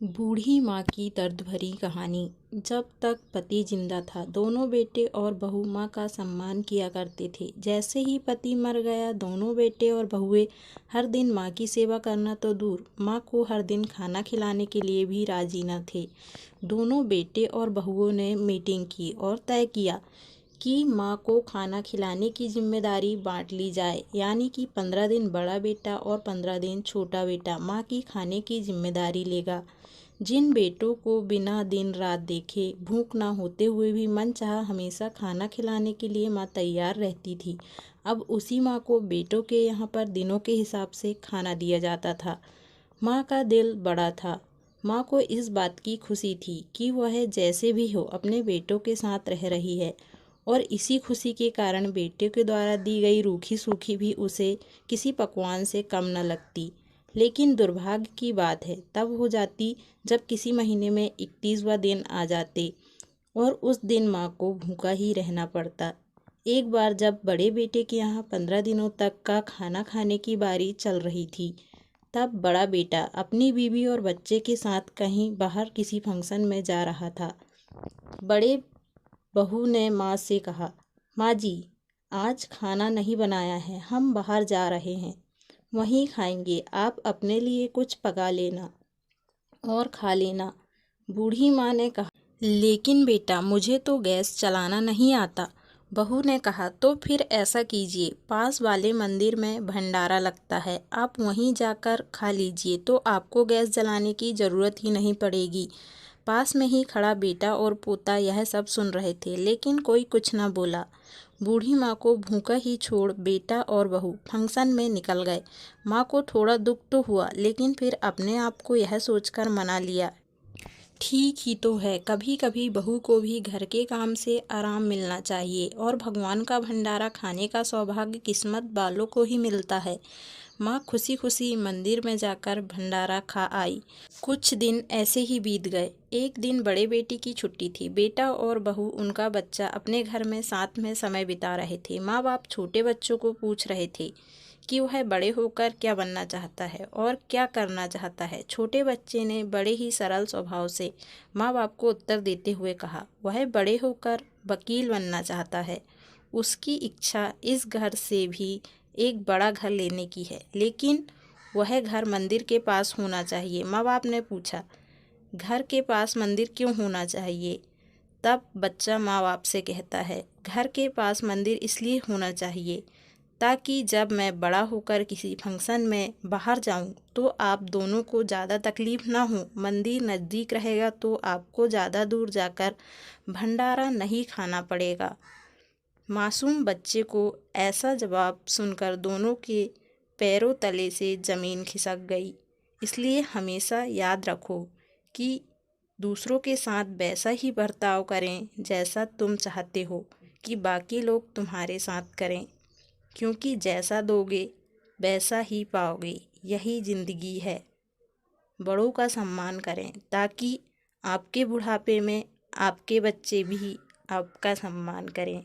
बूढ़ी माँ की दर्द भरी कहानी। जब तक पति जिंदा था, दोनों बेटे और बहू माँ का सम्मान किया करते थे। जैसे ही पति मर गया, दोनों बेटे और बहुएं हर दिन माँ की सेवा करना तो दूर, माँ को हर दिन खाना खिलाने के लिए भी राजी न थे। दोनों बेटे और बहुओं ने मीटिंग की और तय किया कि माँ को खाना खिलाने की जिम्मेदारी बांट ली जाए, यानी कि 15 दिन बड़ा बेटा और 15 दिन छोटा बेटा माँ की खाने की जिम्मेदारी लेगा। जिन बेटों को बिना दिन रात देखे भूख ना होते हुए भी मनचाहा हमेशा खाना खिलाने के लिए माँ तैयार रहती थी, अब उसी माँ को बेटों के यहाँ पर दिनों के हिसाब से खाना दिया जाता था। माँ का दिल बड़ा था। माँ को इस बात की खुशी थी कि वह जैसे भी हो अपने बेटों के साथ रह रही है, और इसी खुशी के कारण बेटे के द्वारा दी गई रूखी सूखी भी उसे किसी पकवान से कम न लगती। लेकिन दुर्भाग्य की बात है तब हो जाती जब किसी महीने में 31वां दिन आ जाते और उस दिन माँ को भूखा ही रहना पड़ता। एक बार जब बड़े बेटे के यहाँ 15 दिनों तक का खाना खाने की बारी चल रही थी, तब बड़ा बेटा अपनी बीवी और बच्चे के साथ कहीं बाहर किसी फंक्शन में जा रहा था। बड़े बहू ने माँ से कहा, माँ जी, आज खाना नहीं बनाया है, हम बाहर जा रहे हैं, वहीं खाएंगे, आप अपने लिए कुछ पका लेना और खा लेना। बूढ़ी माँ ने कहा, लेकिन बेटा मुझे तो गैस चलाना नहीं आता। बहू ने कहा, तो फिर ऐसा कीजिए, पास वाले मंदिर में भंडारा लगता है, आप वहीं जाकर खा लीजिए, तो आपको गैस जलाने की ज़रूरत ही नहीं पड़ेगी। पास में ही खड़ा बेटा और पोता यह सब सुन रहे थे, लेकिन कोई कुछ न बोला। बूढ़ी माँ को भूखा ही छोड़ बेटा और बहू फंक्शन में निकल गए। माँ को थोड़ा दुख तो हुआ, लेकिन फिर अपने आप को यह सोचकर मना लिया, ठीक ही तो है, कभी कभी बहू को भी घर के काम से आराम मिलना चाहिए, और भगवान का भंडारा खाने का सौभाग्य किस्मत वालों को ही मिलता है। माँ खुशी खुशी मंदिर में जाकर भंडारा खा आई। कुछ दिन ऐसे ही बीत गए। एक दिन बड़े बेटी की छुट्टी थी। बेटा और बहू, उनका बच्चा अपने घर में साथ में समय बिता रहे थे। माँ बाप छोटे बच्चों को पूछ रहे थे कि वह बड़े होकर क्या बनना चाहता है और क्या करना चाहता है। छोटे बच्चे ने बड़े ही सरल स्वभाव से माँ बाप को उत्तर देते हुए कहा, वह बड़े होकर वकील बनना चाहता है। उसकी इच्छा इस घर से भी एक बड़ा घर लेने की है, लेकिन वह घर मंदिर के पास होना चाहिए। माँ बाप ने पूछा, घर के पास मंदिर क्यों होना चाहिए? तब बच्चा माँ बाप से कहता है, घर के पास मंदिर इसलिए होना चाहिए ताकि जब मैं बड़ा होकर किसी फंक्शन में बाहर जाऊं तो आप दोनों को ज़्यादा तकलीफ ना हो। मंदिर नज़दीक रहेगा तो आपको ज़्यादा दूर जाकर भंडारा नहीं खाना पड़ेगा। मासूम बच्चे को ऐसा जवाब सुनकर दोनों के पैरों तले से ज़मीन खिसक गई। इसलिए हमेशा याद रखो कि दूसरों के साथ वैसा ही बर्ताव करें जैसा तुम चाहते हो कि बाकी लोग तुम्हारे साथ करें, क्योंकि जैसा दोगे वैसा ही पाओगे। यही ज़िंदगी है। बड़ों का सम्मान करें ताकि आपके बुढ़ापे में आपके बच्चे भी आपका सम्मान करें।